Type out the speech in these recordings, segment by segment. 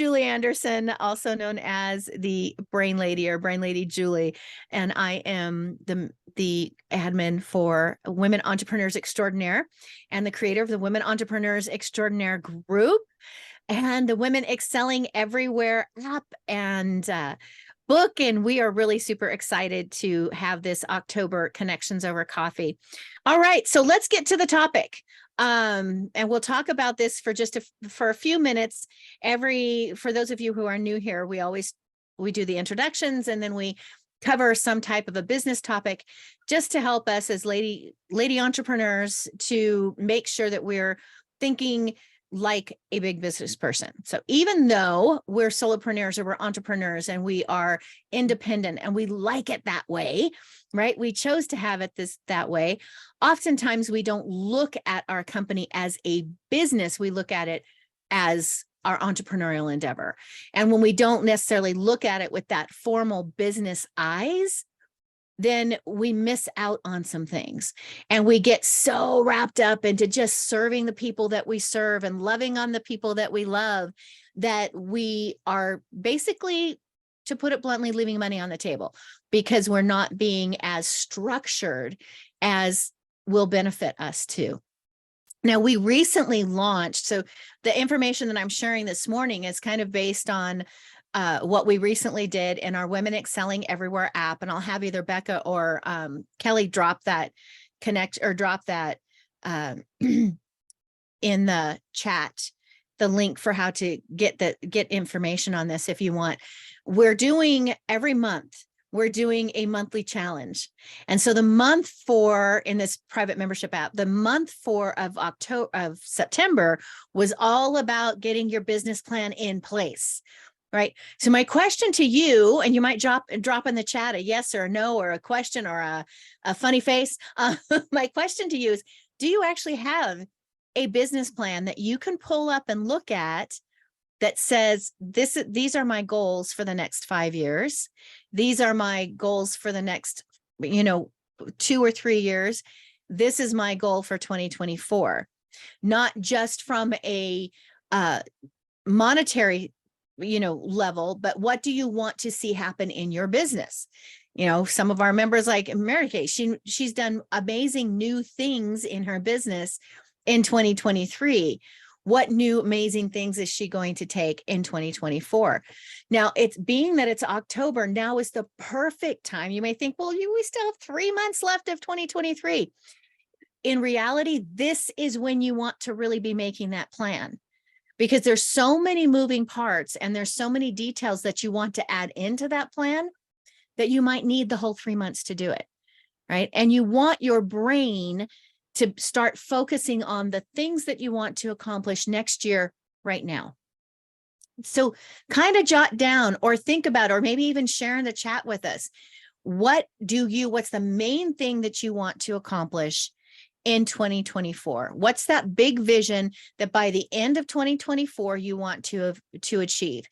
Julie Anderson, also known as the Brain Lady or Brain Lady Julie, and I am the admin for Women Entrepreneurs Extraordinaire and the creator of the Women Entrepreneurs Extraordinaire group and the Women Excelling Everywhere app and book. And we are really super excited to have this October Connections Over Coffee. All right, so let's get to the topic. And we'll talk about this for just for a few minutes. For those of you who are new here, we do the introductions and then we cover some type of a business topic just to help us as lady entrepreneurs to make sure that we're thinking like a big business person. So even though we're solopreneurs or we're entrepreneurs and we are independent and we like it that way, right? We chose to have it that way. Oftentimes we don't look at our company as a business. We look at it as our entrepreneurial endeavor. And when we don't necessarily look at it with that formal business eyes, then we miss out on some things. And we get so wrapped up into just serving the people that we serve and loving on the people that we love that we are basically, to put it bluntly, leaving money on the table because we're not being as structured as will benefit us too. Now, we recently launched, so the information that I'm sharing this morning is kind of based on what we recently did in our Women Excelling Everywhere app. And I'll have either Becca or Kelly drop that in the chat, the link for how to get information on this if you want. We're doing every month. We're doing a monthly challenge. And so the month in this private membership app, the month of September was all about getting your business plan in place. Right. So my question to you, and you might drop in the chat a yes or a no or a question or a funny face. My question to you is, do you actually have a business plan that you can pull up and look at that says these are my goals for the next 5 years. These are my goals for the next, 2 or 3 years. This is my goal for 2024, not just from a monetary level, but what do you want to see happen in your business? Some of our members, like Mary Kay, she's done amazing new things in her business in 2023. What new amazing things is she going to take in 2024? Now, it's October, now is the perfect time. You may think, well, we still have 3 months left of 2023. In reality, this is when you want to really be making that plan, because there's so many moving parts and there's so many details that you want to add into that plan that you might need the whole 3 months to do it, right? And you want your brain to start focusing on the things that you want to accomplish next year right now. So kind of jot down or think about, or maybe even share in the chat with us, what's the main thing that you want to accomplish in 2024? What's that big vision that by the end of 2024 you want to achieve?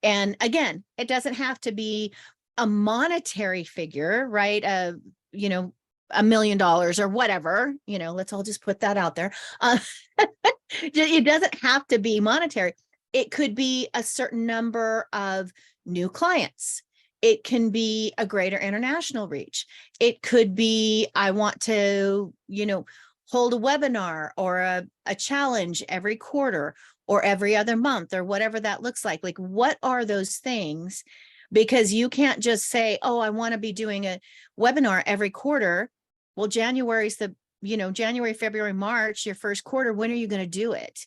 And again, it doesn't have to be a monetary figure, right? $1 million or whatever, let's all just put that out there. It doesn't have to be monetary. It could be a certain number of new clients. It can be a greater international reach. It could be, I want to, hold a webinar or a challenge every quarter or every other month or whatever that looks like. Like, what are those things? Because you can't just say, oh, I want to be doing a webinar every quarter. Well, January, February, March, your first quarter, when are you going to do it?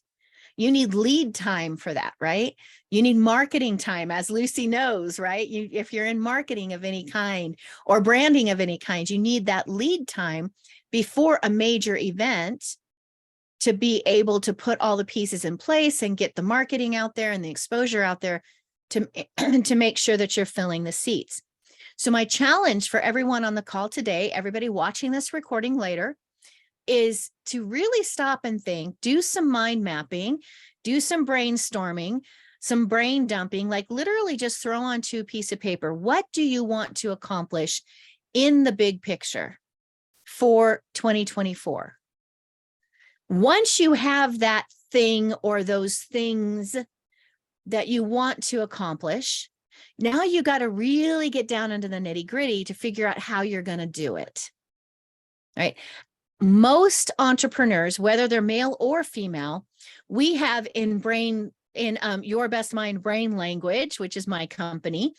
You need lead time for that, right? You need marketing time, as Lucy knows, right? If you're in marketing of any kind or branding of any kind, you need that lead time before a major event to be able to put all the pieces in place and get the marketing out there and the exposure out there to make sure that you're filling the seats. So my challenge for everyone on the call today, everybody watching this recording later, is to really stop and think, do some mind mapping, do some brainstorming, some brain dumping, like literally just throw onto a piece of paper. What do you want to accomplish in the big picture for 2024? Once you have that thing or those things that you want to accomplish. Now you got to really get down into the nitty gritty to figure out how you're going to do it. Right? Most entrepreneurs, whether they're male or female, we have in Your Best Mind Brain Language, which is my company.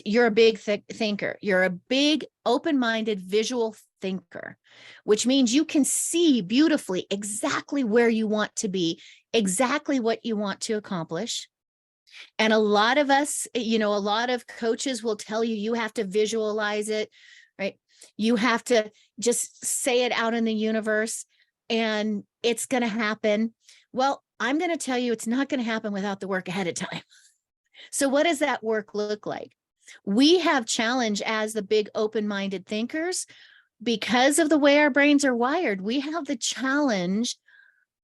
You're a big thinker. You're a big open-minded visual thinker, which means you can see beautifully exactly where you want to be, exactly what you want to accomplish. And a lot of us, a lot of coaches will tell you, you have to visualize it, right? You have to just say it out in the universe and it's going to happen. Well, I'm going to tell you, it's not going to happen without the work ahead of time. So what does that work look like? We have challenge as the big open-minded thinkers because of the way our brains are wired. We have the challenge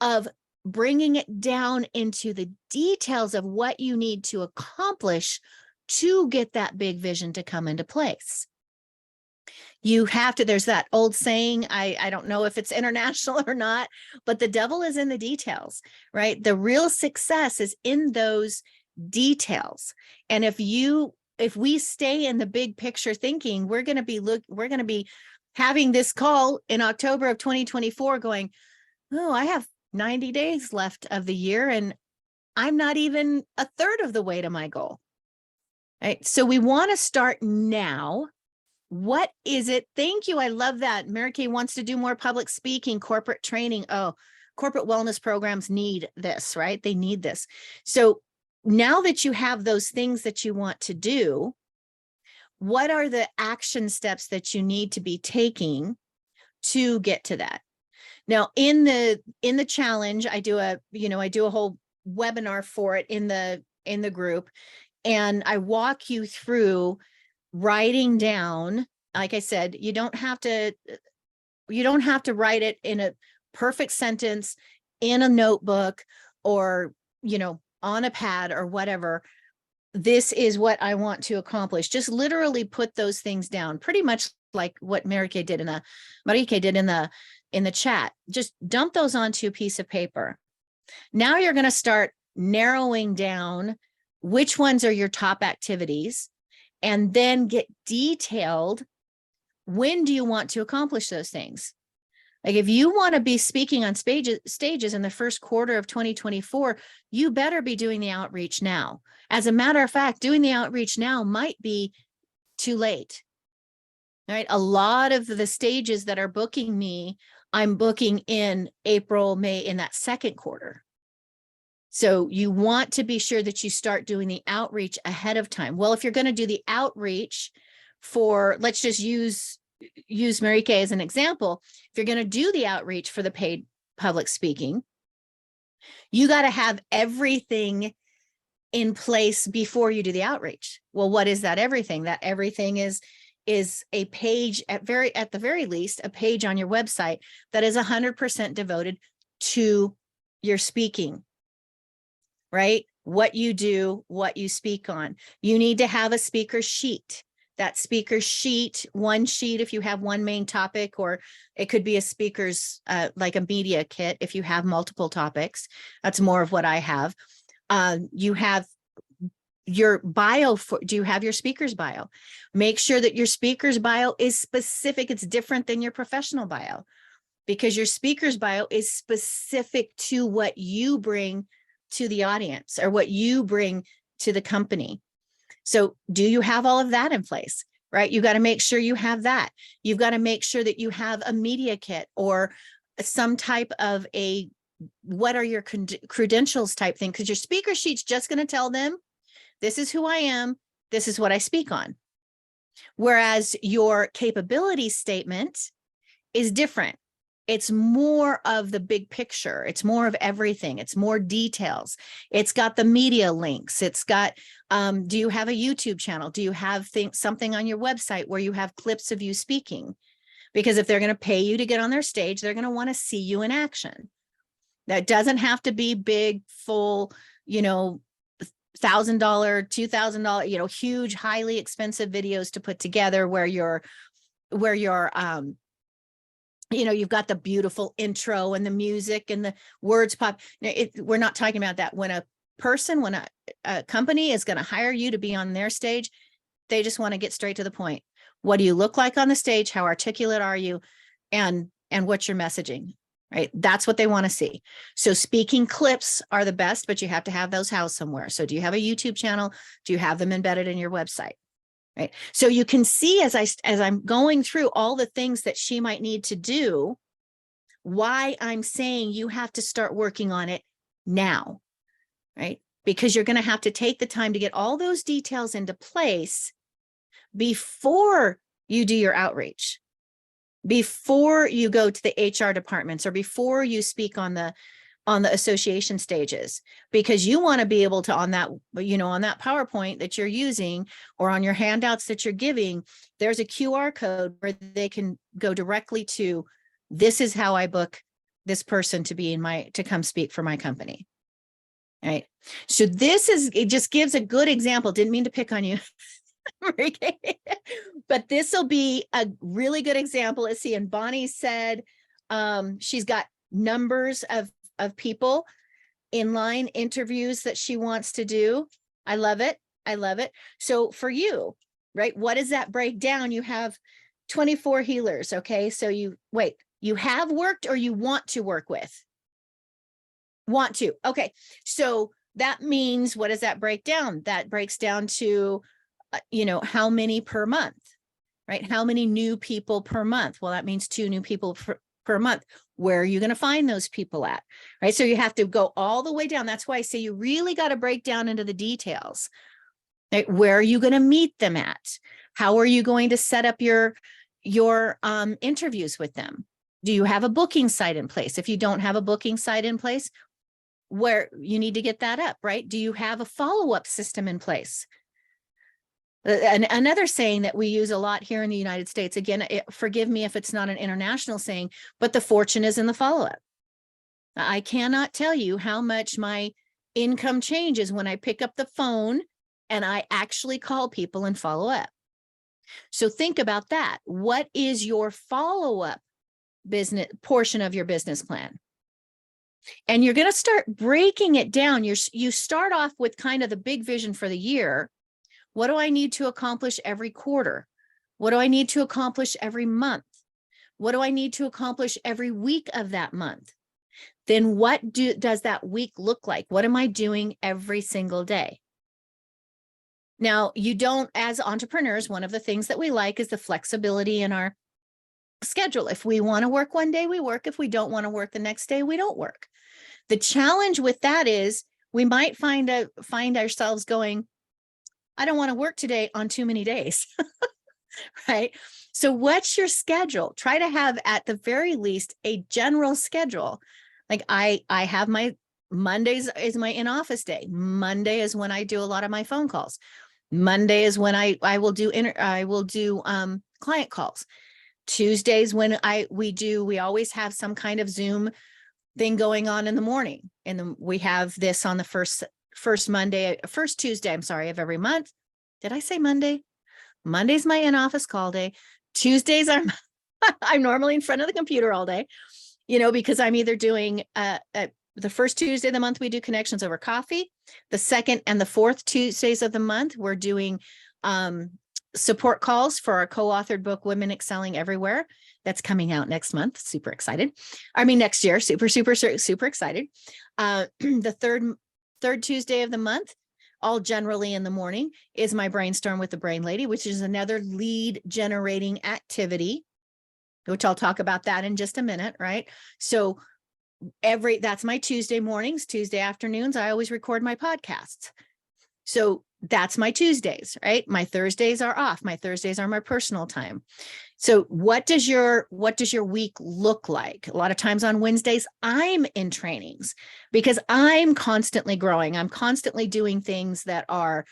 of bringing it down into the details of what you need to accomplish to get that big vision to come into place. There's that old saying, I don't know if it's international or not, but the devil is in the details, right? The real success is in those details. And if we stay in the big picture thinking, we're going to be having this call in October of 2024 going, oh, I have 90 days left of the year and I'm not even a third of the way to my goal. Right? So we want to start now. What is it? Thank you. I love that. Mary Kay wants to do more public speaking, corporate training. Oh, corporate wellness programs need this, right? They need this. So now that you have those things that you want to do, what are the action steps that you need to be taking to get to that? Now, in the challenge, I do a whole webinar for it in the group, and I walk you through writing down. Like I said, you don't have to write it in a perfect sentence in a notebook or, on a pad or whatever. This is what I want to accomplish. Just literally put those things down, pretty much like what Marike did in the chat. Just dump those onto a piece of paper. Now you're going to start narrowing down which ones are your top activities, and then get detailed. When do you want to accomplish those things? Like if you want to be speaking on stages in the first quarter of 2024, you better be doing the outreach now. As a matter of fact, doing the outreach now might be too late. Right? A lot of the stages that are booking me, I'm booking in April, May, in that second quarter. So you want to be sure that you start doing the outreach ahead of time. Well, if you're going to do the outreach for, let's just use Mary Kay as an example. If you're going to do the outreach for the paid public speaking, you got to have everything in place before you do the outreach. Well, what is that everything? That everything is a page at the very least, a page on your website that is 100% devoted to your speaking, right? What you do, what you speak on. You need to have a speaker sheet. That speaker sheet, one sheet if you have one main topic, or it could be a speaker's, like a media kit if you have multiple topics. That's more of what I have. You have your bio. Do you have your speaker's bio? Make sure that your speaker's bio is specific. It's different than your professional bio, because your speaker's bio is specific to what you bring to the audience or what you bring to the company. So do you have all of that in place, right? You got to make sure you have that. You've got to make sure that you have a media kit or some type of what are your credentials type thing, because your speaker sheet's just going to tell them, this is who I am, this is what I speak on. Whereas your capability statement is different. It's more of the big picture. It's more of everything. It's more details. It's got the media links. It's got, do you have a YouTube channel? Do you have something on your website where you have clips of you speaking? Because if they're going to pay you to get on their stage, they're going to want to see you in action. That doesn't have to be big, full, $1,000, $2,000, huge, highly expensive videos to put together where you're you've got the beautiful intro and the music and the words pop. We're not talking about that. When a person, when a company is going to hire you to be on their stage, they just want to get straight to the point. What do you look like on the stage? How articulate are you? And what's your messaging, right? That's what they want to see. So speaking clips are the best, but you have to have those housed somewhere. So do you have a YouTube channel? Do you have them embedded in your website? Right. So you can see as I'm going through all the things that she might need to do, why I'm saying you have to start working on it now, right? Because you're going to have to take the time to get all those details into place before you do your outreach, before you go to the HR departments, or before you speak on the association stages, because you want to be able to, on that, on that PowerPoint that you're using, or on your handouts that you're giving, there's a QR code where they can go directly to, this is how I book this person to be to come speak for my company. Right. So it just gives a good example. Didn't mean to pick on you. But this will be a really good example. Let's see. And Bonnie said she's got numbers of people in line interviews that she wants to do. I love it. I love it. So for you, right, what does that break down? You have 24 healers. Okay. So you have worked, or you want to work with? Want to. Okay. So that means, what does that break down? That breaks down to, how many per month, right? How many new people per month? Well, that means 2 new people per month. Where are you going to find those people at? Right. So you have to go all the way down. That's why I say you really got to break down into the details. Right? Where are you going to meet them at? How are you going to set up your interviews with them? Do you have a booking site in place? If you don't have a booking site in place, where you need to get that up, right? Do you have a follow-up system in place? Another saying that we use a lot here in the United States, again, forgive me if it's not an international saying, but the fortune is in the follow-up. I cannot tell you how much my income changes when I pick up the phone and I actually call people and follow up. So think about that. What is your follow-up business portion of your business plan? And you're going to start breaking it down. You start off with kind of the big vision for the year. What do I need to accomplish every quarter? What do I need to accomplish every month? What do I need to accomplish every week of that month? Then what does that week look like? What am I doing every single day? Now, as entrepreneurs, one of the things that we like is the flexibility in our schedule. If we want to work one day, we work. If we don't want to work the next day, we don't work. The challenge with that is we might find ourselves going, I don't want to work today on too many days, right? So what's your schedule? Try to have, at the very least, a general schedule. Like I have my Mondays is my in-office day. Monday is when I do a lot of my phone calls. Monday is when I will do client calls. Tuesdays when we always have some kind of Zoom thing going on in the morning. And then we have this on the first Tuesday, of every month. Did I say Monday? Monday's my in-office call day. Tuesdays I'm normally in front of the computer all day, because I'm either doing the first Tuesday of the month, we do connections over coffee. The second and the fourth Tuesdays of the month, we're doing support calls for our co-authored book, Women Excelling Everywhere. That's coming out next month. Super excited. Next year. Super, super, super excited. The third Tuesday of the month, all generally in the morning, is my Brainstorm with the Brain Lady, which is another lead generating activity, which I'll talk about that in just a minute, right? So that's my Tuesday mornings. Tuesday afternoons, I always record my podcasts. So that's my Tuesdays, right? My Thursdays are off. My Thursdays are my personal time. So what does your week look like? A lot of times on Wednesdays, I'm in trainings because I'm constantly growing. I'm constantly doing things that are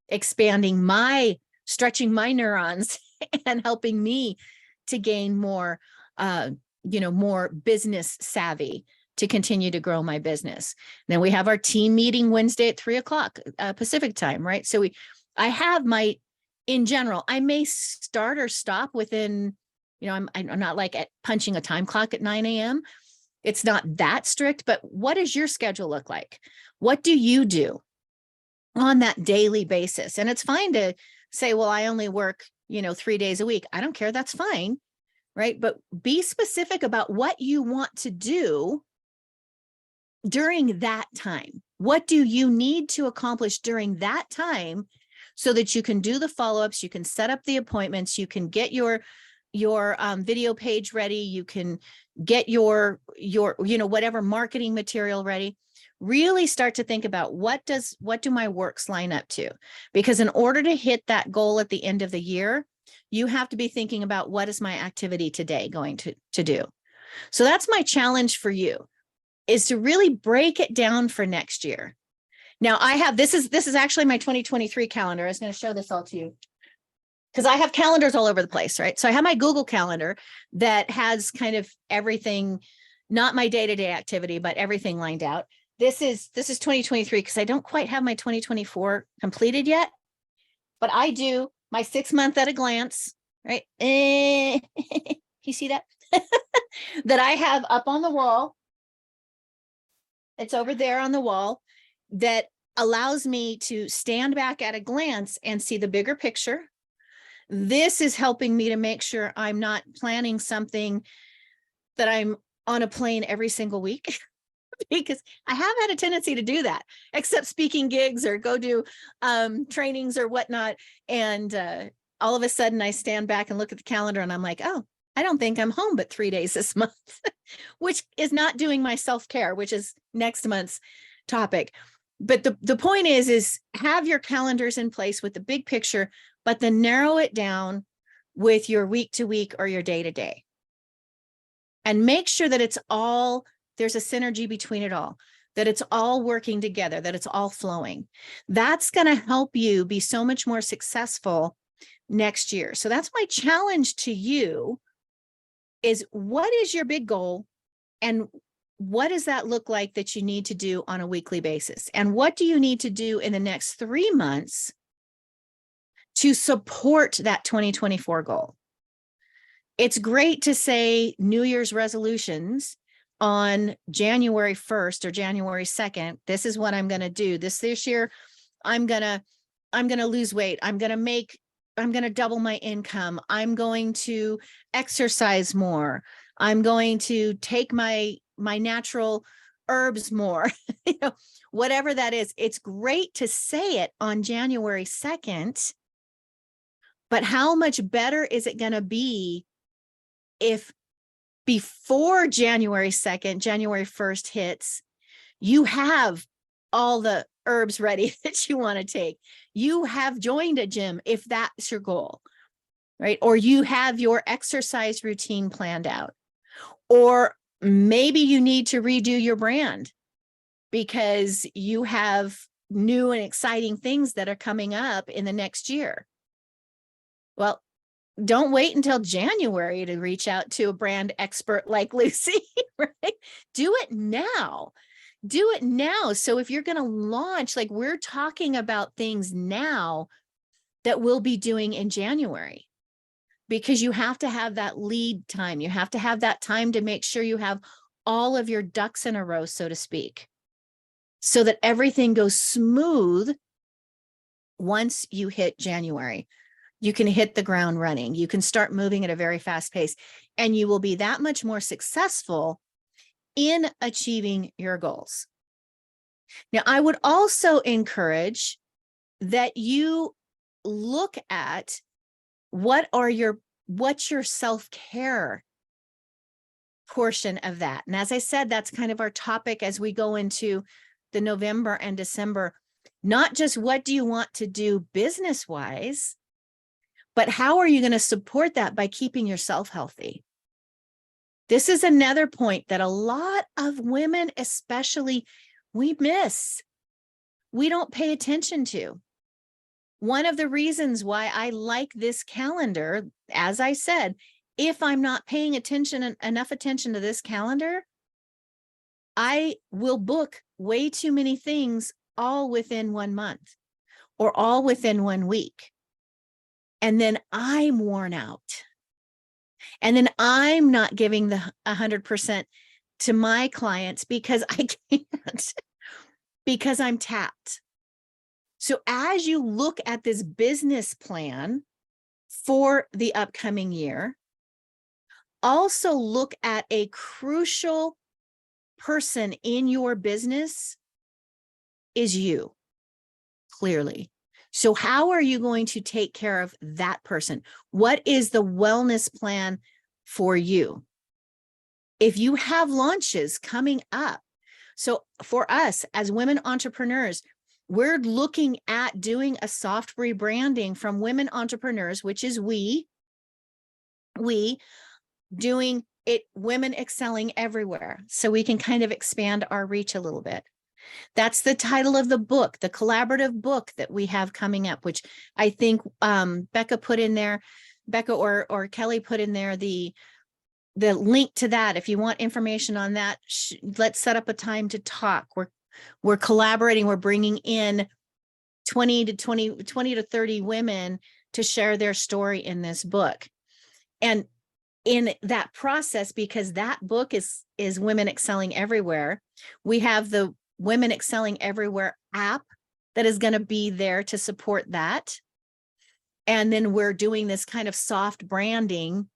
stretching my neurons and helping me to gain more, more business savvy to continue to grow my business. Then we have our team meeting Wednesday at 3:00 Pacific time, right? So in general, I may start or stop within, I'm not like at punching a time clock at 9 a.m., It's not that strict, but what does your schedule look like? What do you do on that daily basis? And it's fine to say, well, I only work, 3 days a week. I don't care. That's fine. Right. But be specific about what you want to do during that time. What do you need to accomplish during that time so that you can do the follow-ups, you can set up the appointments, you can get your video page ready, you can get your whatever marketing material ready. Really start to think about what do my works line up to? Because in order to hit that goal at the end of the year, you have to be thinking about, what is my activity today going to do? So that's my challenge for you, is to really break it down for next year. Now I have, this is actually my 2023 calendar. I was going to show this all to you because I have calendars all over the place, right? So I have my Google Calendar that has kind of everything, not my day-to-day activity, but everything lined out. This is 2023 because I don't quite have my 2024 completed yet, but I do my 6 month at a glance, right? You see that? That I have up on the wall. It's over there on the wall, that allows me to stand back at a glance and see the bigger picture. This is helping me to make sure I'm not planning something that I'm on a plane every single week, because I have had a tendency to do that, except speaking gigs or go do trainings or whatnot. And all of a sudden I stand back and look at the calendar and I'm like, oh, I don't think I'm home but 3 days this month, which is not doing my self-care, which is next month's topic. But the point is have your calendars in place with the big picture, but then narrow it down with your week to week or your day to day. And make sure that it's all, there's a synergy between it all, that it's all working together, that it's all flowing. That's going to help you be so much more successful next year. So that's my challenge to you, is what is your big goal and what does that look like that you need to do on a weekly basis? And what do you need to do in the next 3 months to support that 2024 goal? It's great to say New Year's resolutions on January 1st or January 2nd. This is what I'm going to do. This year, I'm going to lose weight. I'm going to double my income. I'm going to exercise more. I'm going to take my natural herbs more, whatever that is. It's great to say it on January 2nd, but how much better is it going to be if before January 2nd, January 1st hits, you have all the herbs ready that you want to take. You have joined a gym if that's your goal, right? Or you have your exercise routine planned out. Or maybe you need to redo your brand because you have new and exciting things that are coming up in the next year. Well, don't wait until January to reach out to a brand expert like Lucy, right? Do it now. Do it now. So if you're going to launch, like we're talking about things now that we'll be doing in January, because you have to have that lead time. You have to have that time to make sure you have all of your ducks in a row, so to speak, so that everything goes smooth once you hit January. You can hit the ground running. You can start moving at a very fast pace, and you will be that much more successful in achieving your goals. Now, I would also encourage that you look at what's your self-care portion of that. And as I said, that's kind of our topic as we go into the November and December. Not just what do you want to do business-wise, but how are you going to support that by keeping yourself healthy? This is another point that a lot of women, especially, we miss. We don't pay attention to. One of the reasons why I like this calendar, as I said, if I'm not paying enough attention to this calendar, I will book way too many things all within 1 month or all within 1 week. And then I'm worn out. And then I'm not giving the 100% to my clients because I can't, because I'm tapped. So as you look at this business plan for the upcoming year, also look at a crucial person in your business is you, clearly. So how are you going to take care of that person? What is the wellness plan for you? If you have launches coming up, so for us as women entrepreneurs, we're looking at doing a soft rebranding from women entrepreneurs, which is we doing it, women excelling everywhere. So we can kind of expand our reach a little bit. That's the title of the book, the collaborative book that we have coming up, which I think Becca put in there, Becca or Kelly put in there the link to that. If you want information on that, let's set up a time to talk. We're collaborating. We're bringing in 20 to 30 women to share their story in this book. And in that process, because that book is Women Excelling Everywhere, we have the Women Excelling Everywhere app that is going to be there to support that. And then we're doing this kind of soft branding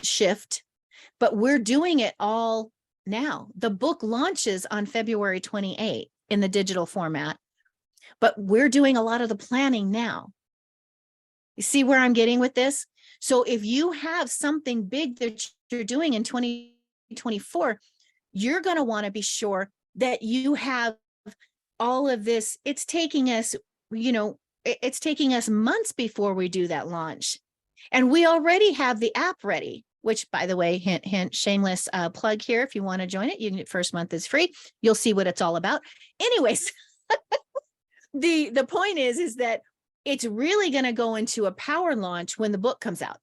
shift, but we're doing it all now. The book launches on February 28th in the digital format, but we're doing a lot of the planning now. You see where I'm getting with this? So if you have something big that you're doing in 2024, you're going to want to be sure that you have all of this. It's taking us, it's taking us months before we do that launch. And we already have the app ready, which, by the way, hint, hint, shameless plug here. If you want to join it, you can, first month is free. You'll see what it's all about. Anyways, the point is that it's really going to go into a power launch when the book comes out,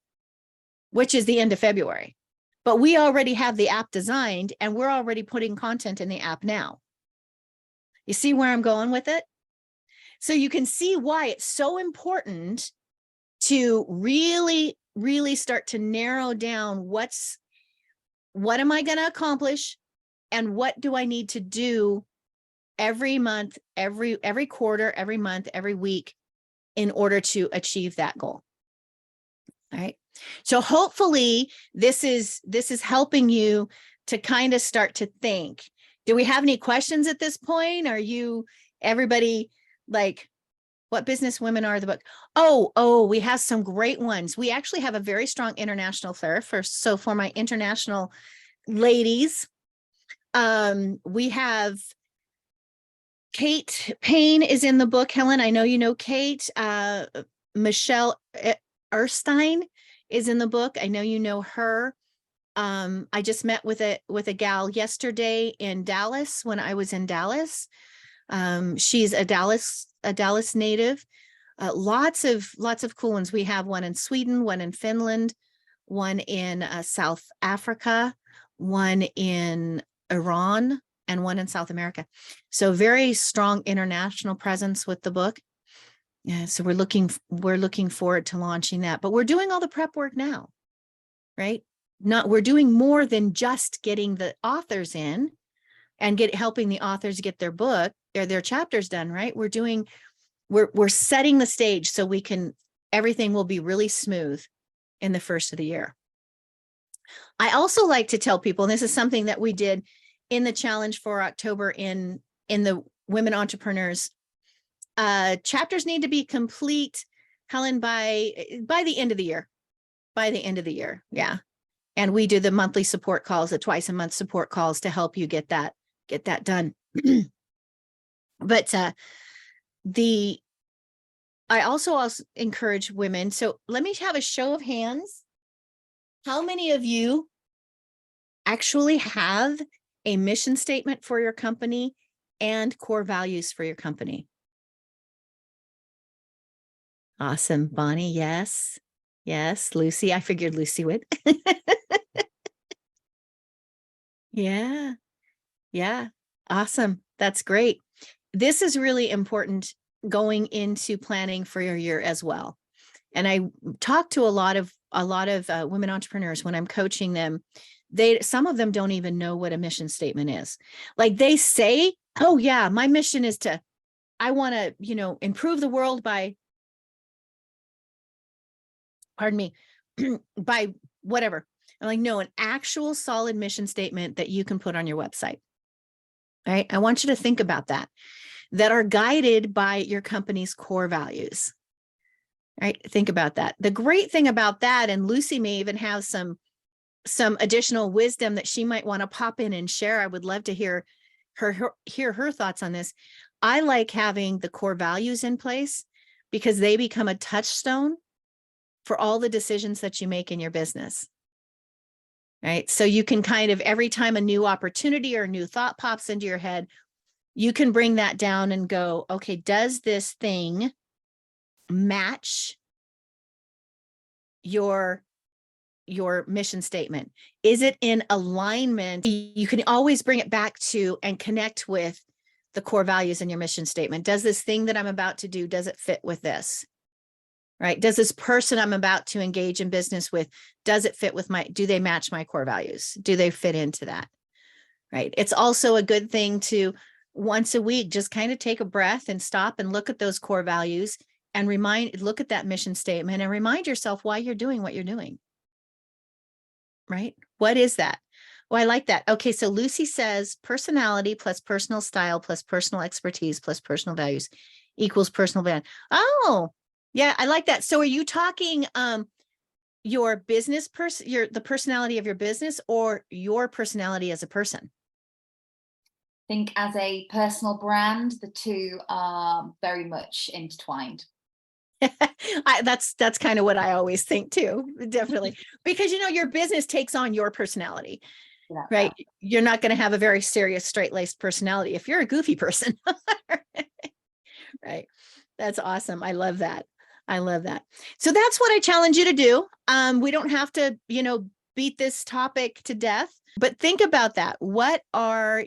which is the end of February. But we already have the app designed and we're already putting content in the app now. You see where I'm going with it? So you can see why it's so important to really, really start to narrow down what am I going to accomplish and what do I need to do every month, every quarter, every month, every week in order to achieve that goal. All right. So hopefully this is helping you to kind of start to think. Do we have any questions at this point? Are you, everybody, like, what business women are the book? Oh, we have some great ones. We actually have a very strong international flair so for my international ladies, we have Kate Payne is in the book. Helen, I know you know Kate. Michelle Erstein is in the book. I know you know her. I just met with a gal yesterday in Dallas when I was in Dallas. She's a Dallas native. Lots of cool ones. We have one in Sweden, one in Finland, one in South Africa, one in Iran, and one in South America. So very strong international presence with the book. Yeah, so we're looking forward to launching that, but we're doing all the prep work now, right? We're doing more than just getting the authors in and helping the authors get their book or their chapters done, right? We're setting the stage so everything will be really smooth in the first of the year. I also like to tell people, and this is something that we did in the challenge for October in the Women Entrepreneurs, chapters need to be complete, Helen, by the end of the year. By the end of the year, yeah. And we do the monthly support calls, the twice a month support calls to help you get that done. But I also encourage women. So let me have a show of hands. How many of you actually have a mission statement for your company and core values for your company? Awesome. Bonnie, yes. Yes. Lucy, I figured Lucy would. Yeah. Yeah. Awesome. That's great. This is really important going into planning for your year as well. And I talk to a lot of women entrepreneurs when I'm coaching them some of them don't even know what a mission statement is. Like they say, oh yeah, my mission is I want to, improve the world by, pardon me, by whatever. I'm like, no, an actual solid mission statement that you can put on your website. Right. I want you to think about that are guided by your company's core values. Right. Think about that. The great thing about that, and Lucy may even have some additional wisdom that she might want to pop in and share. I would love to hear her thoughts on this. I like having the core values in place because they become a touchstone for all the decisions that you make in your business. Right. So you can kind of, every time a new opportunity or a new thought pops into your head, you can bring that down and go, okay, does this thing match your mission statement? Is it in alignment? You can always bring it back to and connect with the core values in your mission statement. Does this thing that I'm about to do, does it fit with this? Right? Does this person I'm about to engage in business with, does it fit with do they match my core values? Do they fit into that? Right? It's also a good thing to once a week, just kind of take a breath and stop and look at those core values and look at that mission statement and remind yourself why you're doing what you're doing. Right? What is that? Well, I like that. Okay. So Lucy says personality plus personal style plus personal expertise plus personal values equals personal brand. Oh, yeah. I like that. So are you talking, your business the personality of your business or your personality as a person? I think as a personal brand, the two are very much intertwined. That's kind of what I always think too, definitely, because your business takes on your personality, right? You're not going to have a very serious, straight-laced personality if you're a goofy person, right? That's awesome. I love that. So that's what I challenge you to do. We don't have to, beat this topic to death, but think about that. What's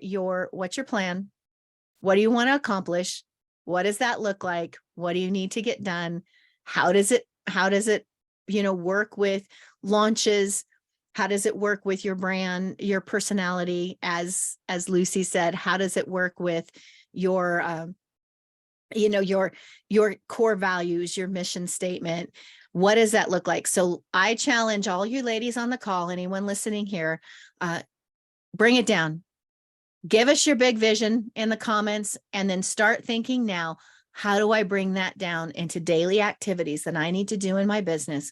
your plan? What do you want to accomplish? What does that look like? What do you need to get done? How does it, work with launches? How does it work with your brand, your personality? As Lucy said, how does it work with your, your core values, your mission statement? What does that look like? So I challenge all you ladies on the call, anyone listening here, bring it down. Give us your big vision in the comments and then start thinking now, how do I bring that down into daily activities that I need to do in my business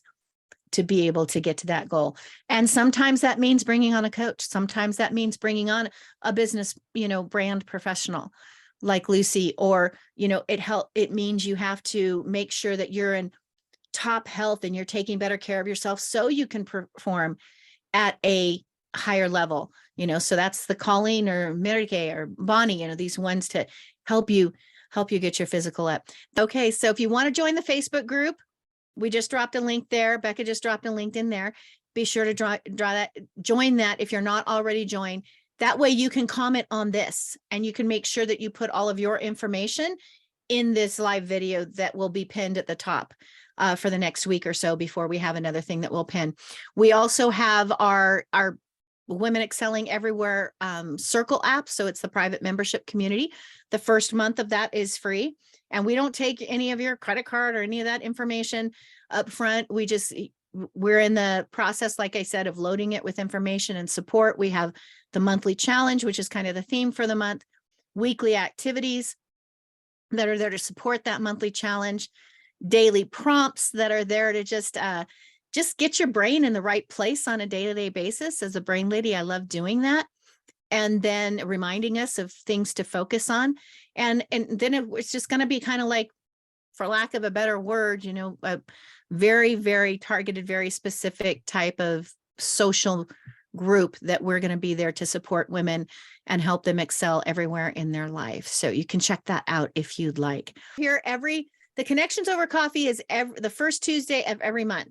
to be able to get to that goal? And sometimes that means bringing on a coach. Sometimes that means bringing on a business, brand professional like Lucy, or, it means you have to make sure that you're in top health and you're taking better care of yourself so you can perform at a higher level, so that's the Colleen or Mary Kay or Bonnie, these ones to help you get your physical up. Okay. So if you want to join the Facebook group, we just dropped a link there. Becca just dropped a link in there. Be sure to join that if you're not already joined. That way you can comment on this and you can make sure that you put all of your information in this live video that will be pinned at the top for the next week or so before we have another thing that we'll pin. We also have our Women Excelling Everywhere Circle app. So it's the private membership community. The first month of that is free. And we don't take any of your credit card or any of that information up front. We're in the process, like I said, of loading it with information and support. We have the monthly challenge, which is kind of the theme for the month, weekly activities that are there to support that monthly challenge, daily prompts that are there to just get your brain in the right place on a day-to-day basis. As a brain lady, I love doing that. And then reminding us of things to focus on. And then it's just going to be kind of like, for lack of a better word, a very, very targeted, very specific type of social group that we're going to be there to support women and help them excel everywhere in their life. So you can check that out if you'd like. The Connections Over Coffee is the first Tuesday of every month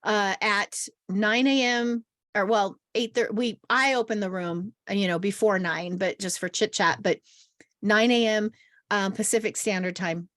at 9 a.m. or 8:30. I open the room, before 9, but just for chit chat, but 9 a.m. Pacific Standard Time.